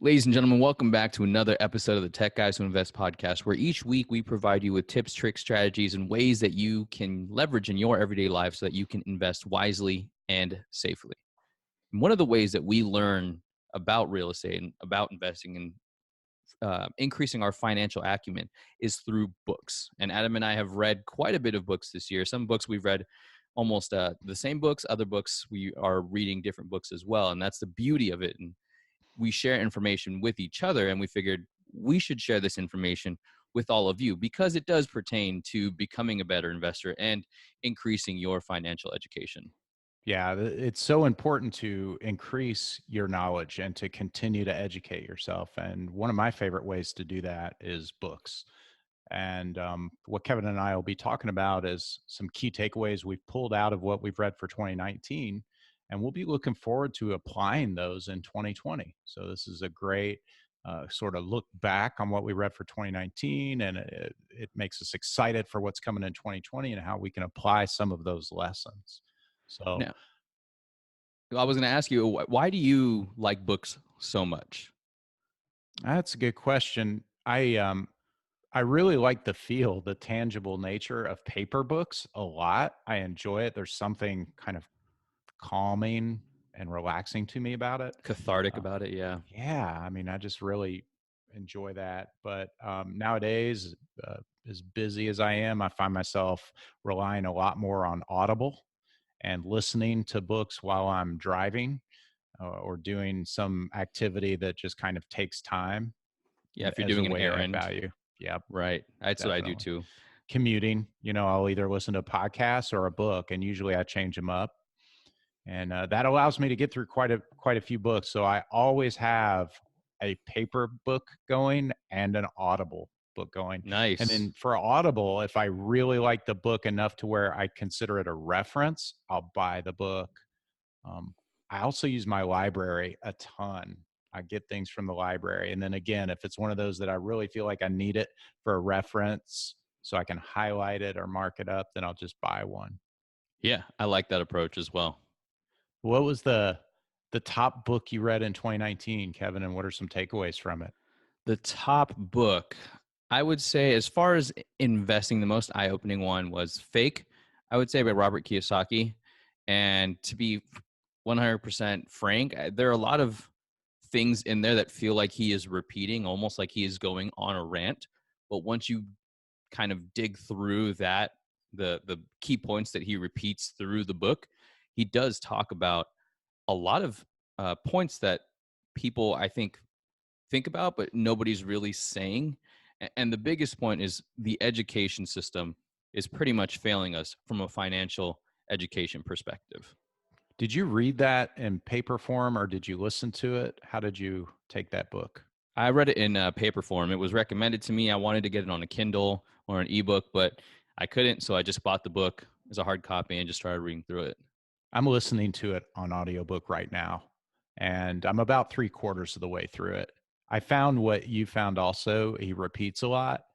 Ladies and gentlemen, welcome back to another episode of the Tech Guys Who Invest podcast, where each week we provide you with tips, tricks, strategies, and ways that you can leverage in your everyday life so that you can invest wisely and safely. And one of the ways that we learn about real estate and about investing and increasing our financial acumen is through books. And Adam and I have read quite a bit of books this year. Some books we've read almost the same books. Other books we are reading different books as well. And that's the beauty of it. And we share information with each other, and we figured we should share this information with all of you because it does pertain to becoming a better investor and increasing your financial education. Yeah, it's so important to increase your knowledge and to continue to educate yourself. And one of my favorite ways to do that is books. And what Kevin and I will be talking about is some key takeaways we've pulled out of what we've read for 2019. And we'll be looking forward to applying those in 2020. So this is a great sort of look back on what we read for 2019. And it makes us excited for what's coming in 2020 and how we can apply some of those lessons. So Now, I was going to ask you, why do you like books so much? that's a good question. I really like the tangible nature of paper books a lot. I enjoy it. There's something kind of calming and relaxing to me about it. Cathartic about it, yeah. Yeah, I mean, I just really enjoy that. But nowadays, as busy as I am, I find myself relying a lot more on Audible and listening to books while I'm driving or doing some activity that just kind of takes time. Yeah, if you're As a doing an way I errand. value. Yeah, Right. That's what I do definitely. too. Commuting, I'll either listen to a podcast or a book, and usually I change them up. And that allows me to get through quite a few books. So I always have a paper book going and an Audible book going. And Nice. then for Audible, if I really like the book enough to where I consider it a reference, I'll buy the book. I also use my library a ton. I get things from the library. And then again, if it's one of those that I really feel like I need it for a reference so I can highlight it or mark it up, then I'll just buy one. Yeah, I like that approach as well. What was the top book you read in 2019, Kevin, and what are some takeaways from it? The top book, I would say, as far as investing, the most eye-opening one was Fake, I would say, by Robert Kiyosaki. And to be 100% frank, there are a lot of things in there that feel like he is repeating, almost like he is going on a rant. But once you kind of dig through that, the key points that he repeats through the book, he does talk about a lot of points that people, I think about, but nobody's really saying. And the biggest point is the education system is pretty much failing us from a financial education perspective. Did you read that in paper form or did you listen to it? How did you take that book? I read it in paper form. It was recommended to me. I wanted to get it on a Kindle or an ebook, but I couldn't. So I just bought the book as a hard copy and just started reading through it. I'm listening to it on audiobook right now, and I'm about 3/4 of the way through it. I found what you found also. He repeats a lot,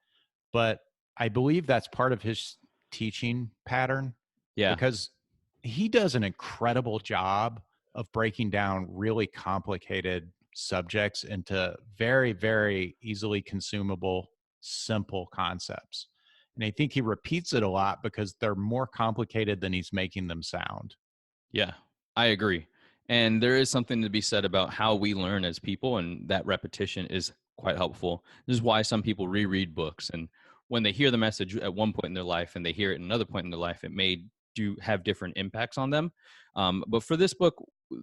but I believe that's part of his teaching pattern Yeah. because he does an incredible job of breaking down really complicated subjects into very, very easily consumable, simple concepts. And I think he repeats it a lot because they're more complicated than he's making them sound. Yeah, I agree. And there is something to be said about how we learn as people, and that repetition is quite helpful. This is why some people reread books, and when they hear the message at one point in their life and they hear it at another point in their life, it may do have different impacts on them. But for this book,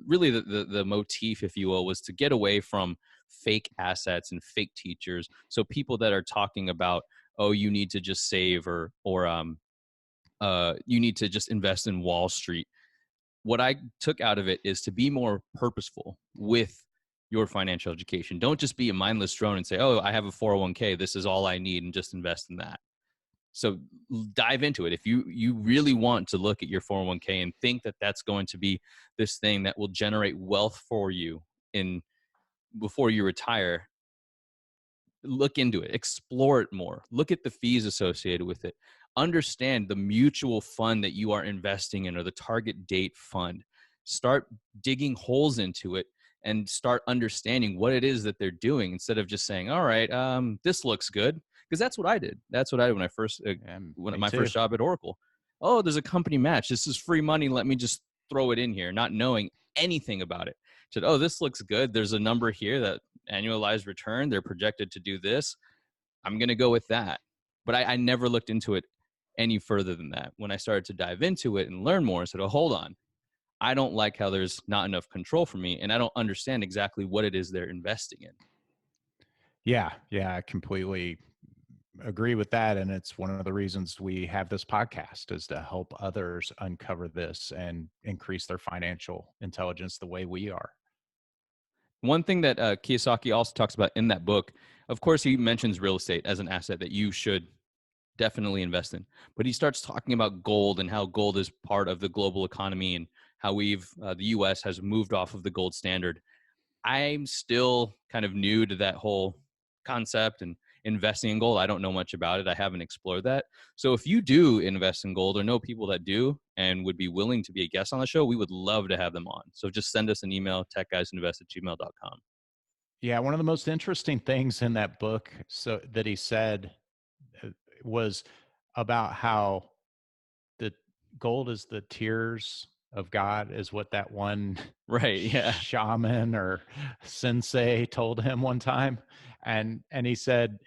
really the motif, if you will, was to get away from fake assets and fake teachers. So people that are talking about, oh, you need to just save or you need to just invest in Wall Street. What I took out of it is to be more purposeful with your financial education. Don't just be a mindless drone and say, oh, I have a 401k. This is all I need, and just invest in that. So dive into it. If you really want to look at your 401k and think that that's going to be this thing that will generate wealth for you before you retire, look into it, explore it more, look at the fees associated with it, understand the mutual fund that you are investing in or the target date fund, start digging holes into it and start understanding what it is that they're doing instead of just saying, all right, this looks good. Because that's what I did. That's what I did when I first, when Me my too. first job at Oracle. Oh, there's a company match. This is free money. Let me just throw it in here, not knowing anything about it. Said, oh, this looks good. There's a number here that annualized return. They're projected to do this. I'm going to go with that. But I never looked into it any further than that. When I started to dive into it and learn more, I said, oh, hold on. I don't like how there's not enough control for me, and I don't understand exactly what it is they're investing in. Yeah, I completely agree with that. And it's one of the reasons we have this podcast, is to help others uncover this and increase their financial intelligence the way we are. One thing that Kiyosaki also talks about in that book, of course, he mentions real estate as an asset that you should definitely invest in. But he starts talking about gold and how gold is part of the global economy and how the U.S. has moved off of the gold standard. I'm still kind of new to that whole concept and investing in gold. I don't know much about it. I haven't explored that. So if you do invest in gold or know people that do and would be willing to be a guest on the show, we would love to have them on. So just send us an email, techguysinvest@gmail.com. Yeah, one of the most interesting things in that book that he said uh, was about how the gold is the tears of God, is what that one Right. Yeah. shaman or sensei told him one time. And he said,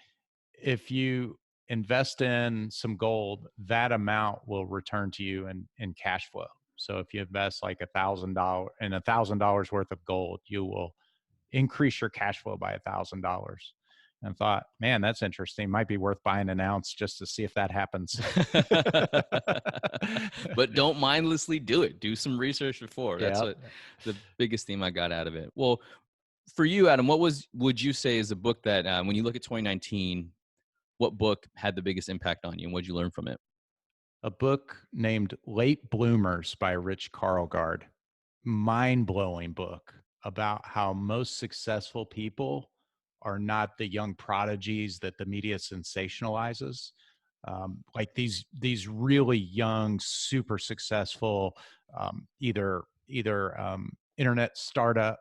if you invest in some gold, that amount will return to you in cash flow. So if you invest like $1,000 in $1,000 worth of gold, you will increase your cash flow by $1,000. And thought, man, that's interesting. Might be worth buying an ounce just to see if that happens. But don't mindlessly do it. Do some research before. That's Yeah. what the biggest theme I got out of it. Well, for you, Adam, would you say is a book that when you look at 2019, what book had the biggest impact on you and what did you learn from it? A book named Late Bloomers by Rich Karlgaard. Mind-blowing book about how most successful people are not the young prodigies that the media sensationalizes. Like these really young, super successful, either internet startup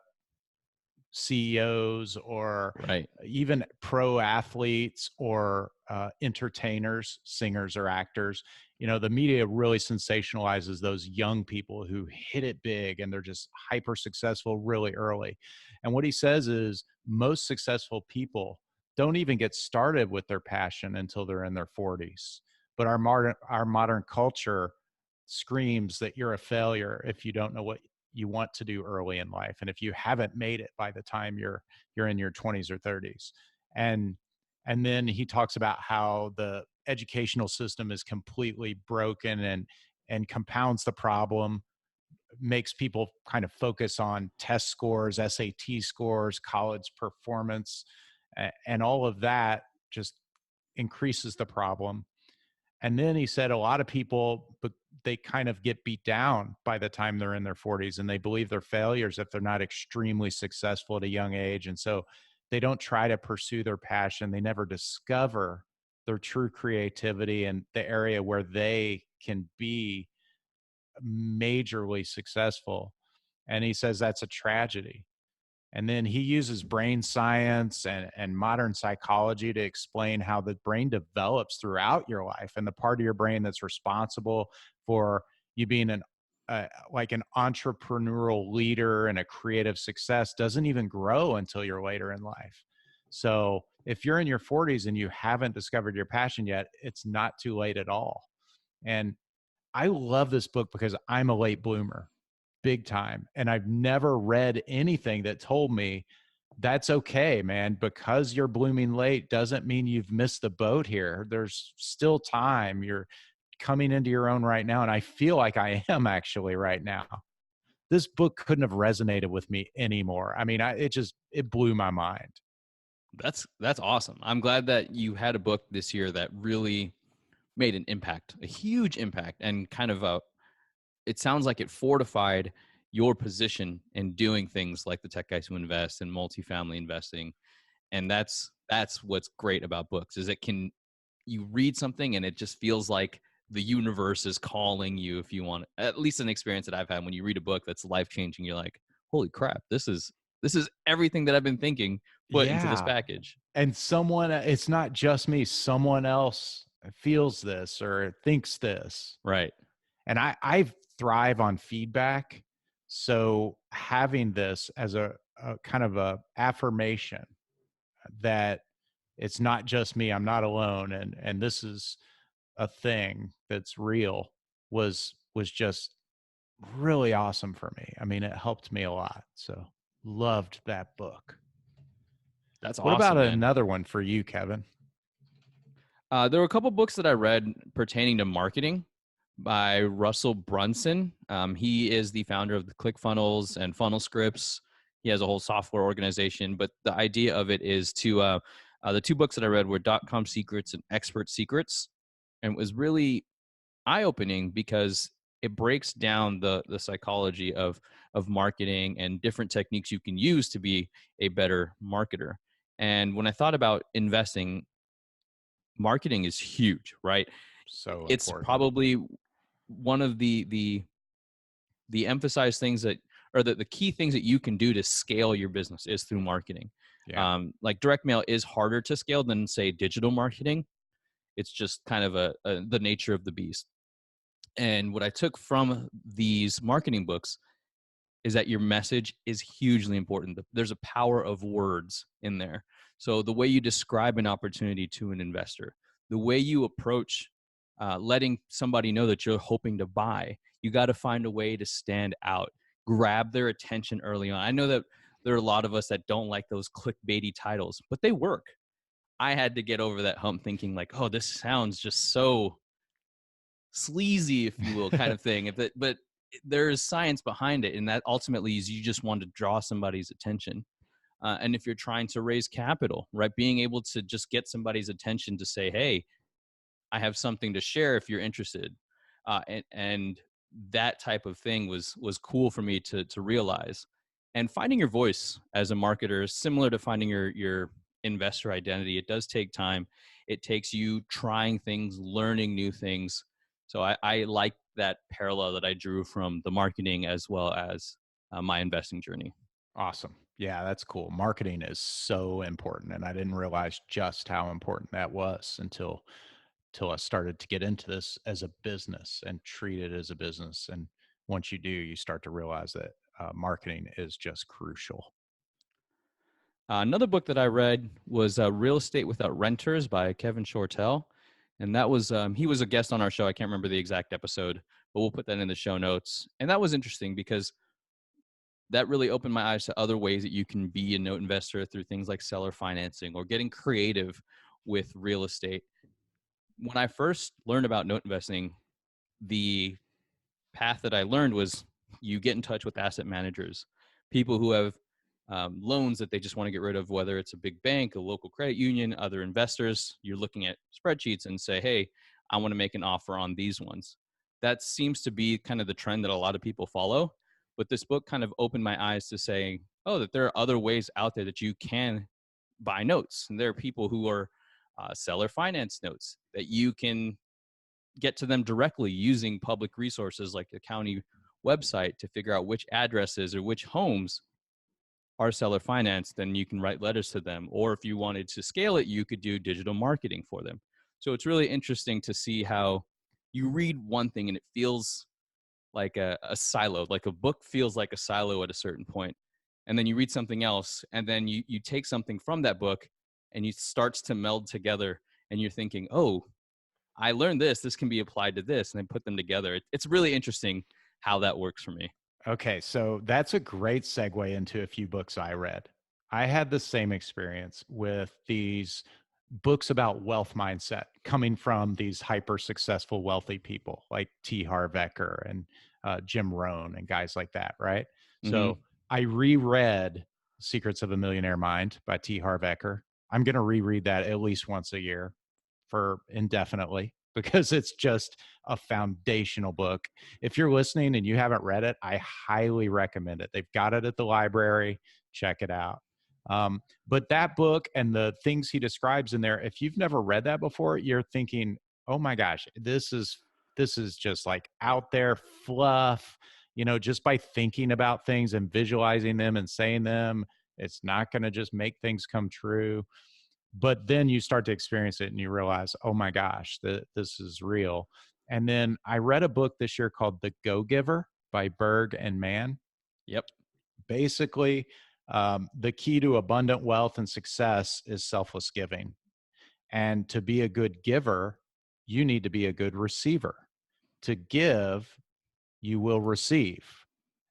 CEOs or Right. even pro athletes or entertainers, singers or actors. You know, the media really sensationalizes those young people who hit it big and they're just hyper successful really early. And what he says is most successful people don't even get started with their passion until they're in their 40s. But our modern culture screams that you're a failure if you don't know what you want to do early in life, and if you haven't made it by the time you're in your 20s or 30s. And then he talks about how the educational system is completely broken and compounds the problem, makes people kind of focus on test scores, SAT scores, college performance, and all of that just increases the problem. And then he said a lot of people, but they kind of get beat down by the time they're in their 40s, and they believe they're failures if they're not extremely successful at a young age. And so they don't try to pursue their passion. They never discover their true creativity and the area where they can be majorly successful. And he says that's a tragedy. And then he uses brain science and modern psychology to explain how the brain develops throughout your life. And the part of your brain that's responsible for you being like an entrepreneurial leader and a creative success doesn't even grow until you're later in life. So if you're in your 40s and you haven't discovered your passion yet, it's not too late at all. And I love this book because I'm a late bloomer, big time. And I've never read anything that told me that's okay, man. Because you're blooming late doesn't mean you've missed the boat here. There's still time. You're coming into your own right now. And I feel like I am actually right now. This book couldn't have resonated with me anymore. I mean, it blew my mind. That's awesome. I'm glad that you had a book this year that really made an impact, a huge impact, and kind of it sounds like it fortified your position in doing things like the Tech Guys Who Invest and multifamily investing. And that's what's great about books is you read something and it just feels like the universe is calling you. If you want, at least an experience that I've had when you read a book that's life changing, you're like, holy crap, this is This is everything that I've been thinking put into this Yeah. package. And someone, it's not just me, someone else feels this or thinks this. Right. And I thrive on feedback. So having this as a kind of a affirmation that it's not just me, I'm not alone, and this is a thing that's real was just really awesome for me. I mean, it helped me a lot. So loved that book. That's What about awesome, man. another one for you, Kevin? There were a couple books that I read pertaining to marketing by Russell Brunson. He is the founder of the ClickFunnels and Funnel Scripts. He has a whole software organization, but the idea of it is to the two books that I read were .com Secrets and Expert Secrets, and it was really eye-opening because it breaks down the psychology of marketing and different techniques you can use to be a better marketer. And when I thought about investing, marketing is huge, right? So It's important. probably one of the emphasized things that, or the key things that you can do to scale your business is through marketing. Yeah. Like direct mail is harder to scale than say digital marketing. It's just kind of the nature of the beast. And what I took from these marketing books is that your message is hugely important. There's a power of words in there. So the way you describe an opportunity to an investor, the way you approach letting somebody know that you're hoping to buy, you got to find a way to stand out, grab their attention early on. I know that there are a lot of us that don't like those clickbaity titles, but they work. I had to get over that hump thinking like, oh, this sounds just so sleazy, if you will, kind of thing. But there is science behind it, and that ultimately is you just want to draw somebody's attention. And if you're trying to raise capital, right, being able to just get somebody's attention to say, "Hey, I have something to share if you're interested," and that type of thing was cool for me to realize. And finding your voice as a marketer is similar to finding your investor identity. It does take time. It takes you trying things, learning new things. So I like that parallel that I drew from the marketing as well as my investing journey. Awesome. Yeah, that's cool. Marketing is so important, and I didn't realize just how important that was until I started to get into this as a business and treat it as a business. And once you do, you start to realize that marketing is just crucial. Another book that I read was Real Estate Without Renters by Kevin Shortle. And that was, he was a guest on our show. I can't remember the exact episode, but we'll put that in the show notes. And that was interesting because that really opened my eyes to other ways that you can be a note investor through things like seller financing or getting creative with real estate. When I first learned about note investing, the path that I learned was you get in touch with asset managers, people who have loans that they just want to get rid of, whether it's a big bank, a local credit union, other investors. You're looking at spreadsheets and say, hey, I want to make an offer on these ones. That seems to be kind of the trend that a lot of people follow. But this book kind of opened my eyes to saying, oh, that there are other ways out there that you can buy notes. And there are people who are seller finance notes that you can get to them directly using public resources like the county website to figure out which addresses or which homes are seller financed. Then you can write letters to them. Or if you wanted to scale it, you could do digital marketing for them. So it's really interesting to see how you read one thing and it feels like a silo, like a book feels like a silo at a certain point. And then you read something else, and then you take something from that book and it starts to meld together, and you're thinking, oh, I learned this. This can be applied to this, and then put them together. It's really interesting how that works for me. Okay, so that's a great segue into a few books I read. I had the same experience with these books about wealth mindset coming from these hyper successful wealthy people like T. Harv Eker and Jim Rohn and guys like that, right? Mm-hmm. So I reread Secrets of a Millionaire Mind by T. Harv Eker. I'm going to reread that at least once a year for indefinitely because it's just a foundational book. If you're listening and you haven't read it, I highly recommend it. They've got it at the library. Check it out. But that book and the things he describes in there, if you've never read that before, you're thinking, oh my gosh, this is just like out there fluff. just by thinking about things and visualizing them and saying them, it's not going to just make things come true. But then you start to experience it and you realize, oh my gosh, this is real. And then I read a book this year called The Go-Giver by Berg and Mann. Yep. Basically, the key to abundant wealth and success is selfless giving. And to be a good giver, you need to be a good receiver. To give, you will receive.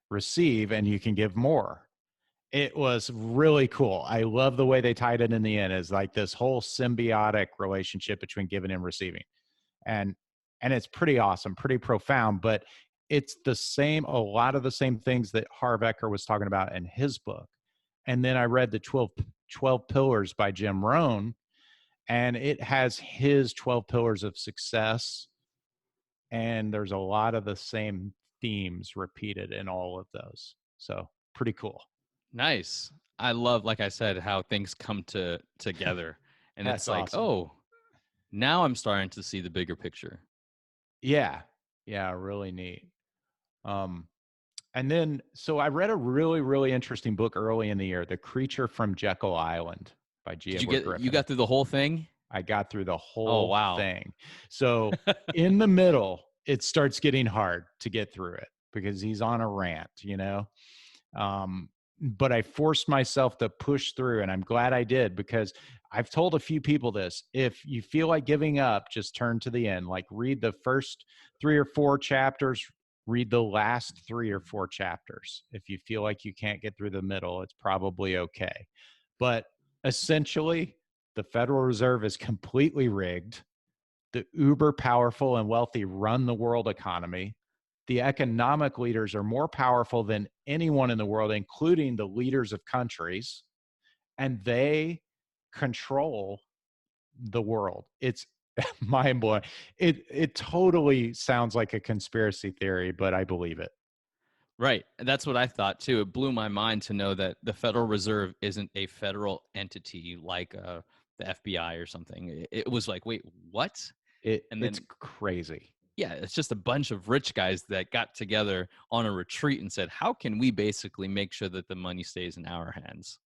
Receive, and you can give more. It was really cool. I love the way they tied it in the end, is like this whole symbiotic relationship between giving and receiving. And it's pretty awesome, pretty profound, but it's a lot of the same things that Harv Eker was talking about in his book. And then I read the 12 Pillars by Jim Rohn, and it has his 12 pillars of success. And there's a lot of the same themes repeated in all of those. So pretty cool. Nice. I love, like I said, how things come together. And That's it's like, awesome. oh, now I'm starting to see the bigger picture. Yeah. Yeah. Really neat. And then, so I read a really, really interesting book early in the year, The Creature from Jekyll Island by G. Did Edward you Griffin. got through the whole thing? I got through the Oh, whole wow. thing. So in the middle, it starts getting hard to get through it because he's on a rant, Um, but I forced myself to push through, and I'm glad I did, because I've told a few people this. If you feel like giving up, just turn to the end. Like, read the first 3 or 4 chapters, read the last 3 or 4 chapters. If you feel like you can't get through the middle, it's probably okay. But essentially, the Federal Reserve is completely rigged. The uber powerful and wealthy run the world economy. The economic leaders are more powerful than anyone in the world, including the leaders of countries, and they control the world. It's mind blowing. It totally sounds like a conspiracy theory, but I believe it. Right. That's what I thought too. It blew my mind to know that the Federal Reserve isn't a federal entity like the FBI or something. It was like, wait, what? And It's then, crazy. yeah, it's just a bunch of rich guys that got together on a retreat and said, how can we basically make sure that the money stays in our hands?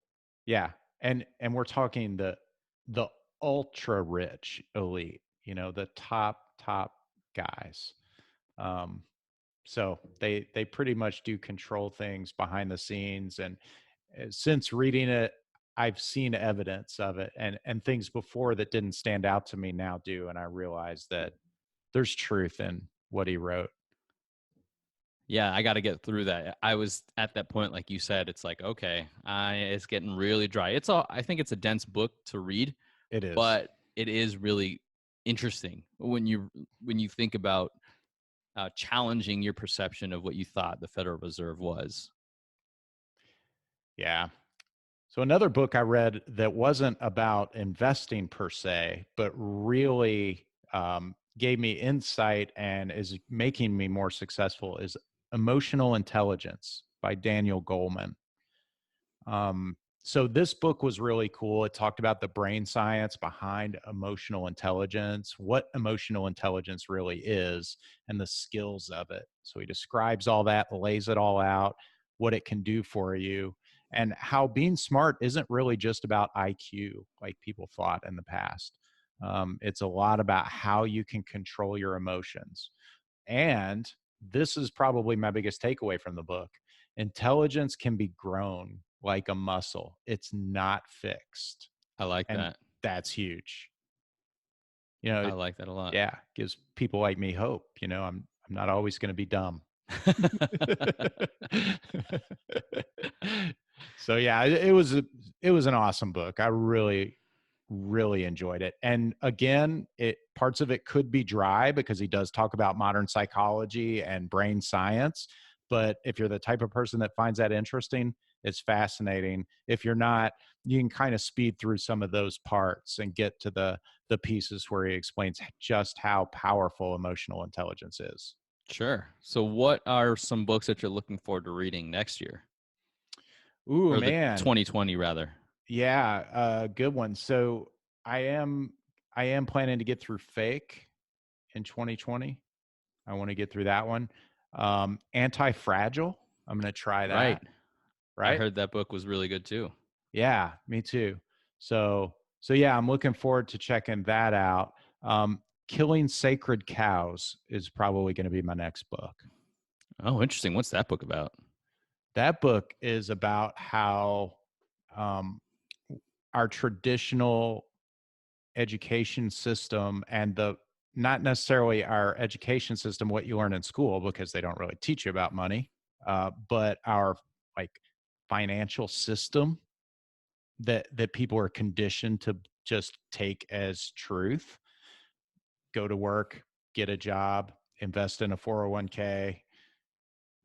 Yeah. And we're talking the ultra rich elite, the top guys. Um, so they pretty much do control things behind the scenes. And since reading it, I've seen evidence of it, and things before that didn't stand out to me now do. And I realize that there's truth in what he wrote. Yeah, I got to get through that. I was at that point, like you said, it's like, okay, it's getting really dry. I think it's a dense book to read, It is. but it is really interesting when you think about challenging your perception of what you thought the Federal Reserve was. Yeah. So another book I read that wasn't about investing per se, but really gave me insight and is making me more successful is Emotional Intelligence by Daniel Goleman. So this book was really cool. It talked about the brain science behind emotional intelligence, what emotional intelligence really is, and the skills of it. So he describes all that, lays it all out, what it can do for you, and how being smart isn't really just about IQ like people thought in the past. It's a lot about how you can control your emotions. And this is probably my biggest takeaway from the book. Intelligence can be grown like a muscle. It's not fixed. I like And that. that's huge. I like that a lot. Yeah, gives people like me hope. I'm not always going to be dumb. So yeah, it was an awesome book. I really really enjoyed it. And again, it parts of it could be dry because he does talk about modern psychology and brain science, but if you're the type of person that finds that interesting, it's fascinating. If you're not, you can kind of speed through some of those parts and get to the pieces where he explains just how powerful emotional intelligence is. Sure. So, what are some books that you're looking forward to reading next year, Ooh, or the man. 2020 rather? Yeah, good one. So I am I am planning to get through Fake in 2020. I want to get through that one. Anti-Fragile. I'm going to try Right. that. I Right? heard that book was really good too. Yeah, me too. So yeah, I'm looking forward to checking that out. Killing Sacred Cows is probably going to be my next book. Oh, interesting. What's that book about? That book is about how um, our traditional education system and the not necessarily our education system, what you learn in school, because they don't really teach you about money, but our like financial system that people are conditioned to just take as truth. Go to work, get a job, invest in a 401k.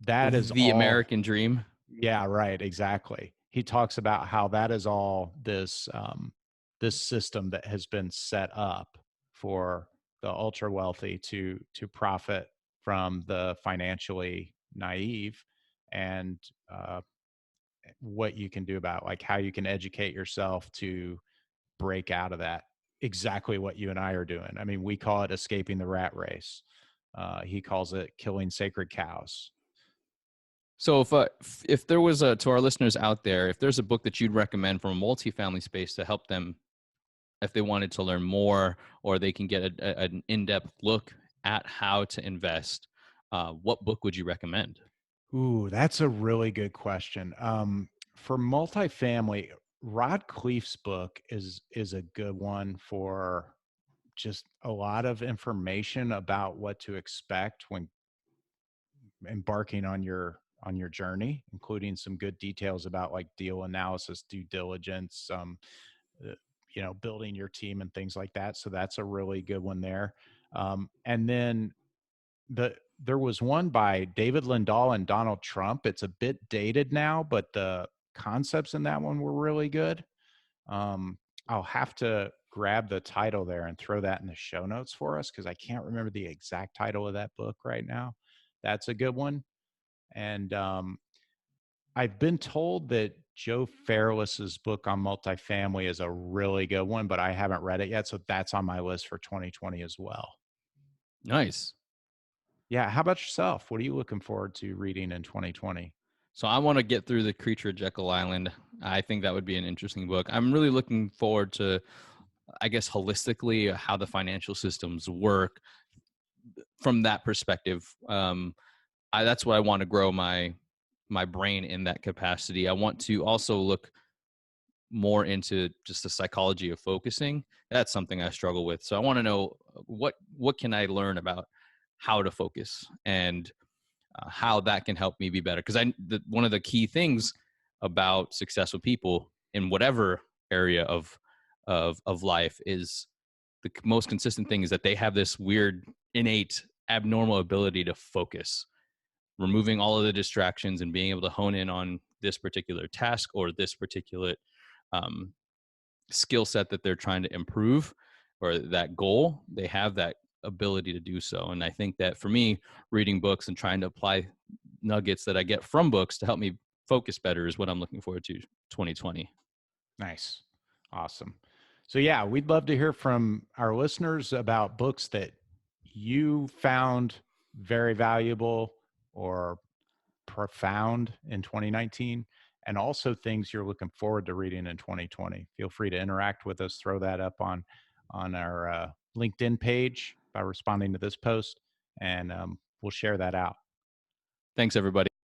That is The all. American Dream. Yeah, right. Exactly. He talks about how that is all this system that has been set up for the ultra wealthy to profit from the financially naive, and what you can do about, like, how you can educate yourself to break out of that. Exactly what you and I are doing. I mean, we call it escaping the rat race. He calls it killing sacred cows. So if there was a, to our listeners out there, if there's a book that you'd recommend from a multifamily space to help them if they wanted to learn more, or they can get an in-depth look at how to invest, what book would you recommend? Ooh, that's a really good question. For multifamily, Rod Cleef's book is a good one for just a lot of information about what to expect when embarking on your journey, including some good details about like deal analysis, due diligence, uh, building your team and things like that. So that's a really good one there. And then there was one by David Lindahl and Donald Trump. It's a bit dated now, but the concepts in that one were really good. Um, I'll have to grab the title there and throw that in the show notes for us, because I can't remember the exact title of that book right now. That's a good one. And I've been told that Joe Fairless's book on multifamily is a really good one, but I haven't read it yet. So that's on my list for 2020 as well. Nice. Yeah. How about yourself? What are you looking forward to reading in 2020? So I want to get through the Creature of Jekyll Island. I think that would be an interesting book. I'm really looking forward to, I guess, holistically how the financial systems work from that perspective. That's what I want to grow my brain in that capacity. I want to also look more into just the psychology of focusing. That's something I struggle with. So I want to know what can I learn about how to focus and how that can help me be better. Because one of the key things about successful people in whatever area of life is the most consistent thing is that they have this weird innate abnormal ability to focus, removing all of the distractions and being able to hone in on this particular task or this particular um, skill set that they're trying to improve or that goal. They have that ability to do so. And I think that for me, reading books and trying to apply nuggets that I get from books to help me focus better is what I'm looking forward to 2020. Nice. Awesome. So, yeah, we'd love to hear from our listeners about books that you found very valuable or profound in 2019, and also things you're looking forward to reading in 2020. Feel free to interact with us. Throw that up on our LinkedIn page by responding to this post, and we'll share that out. Thanks, everybody.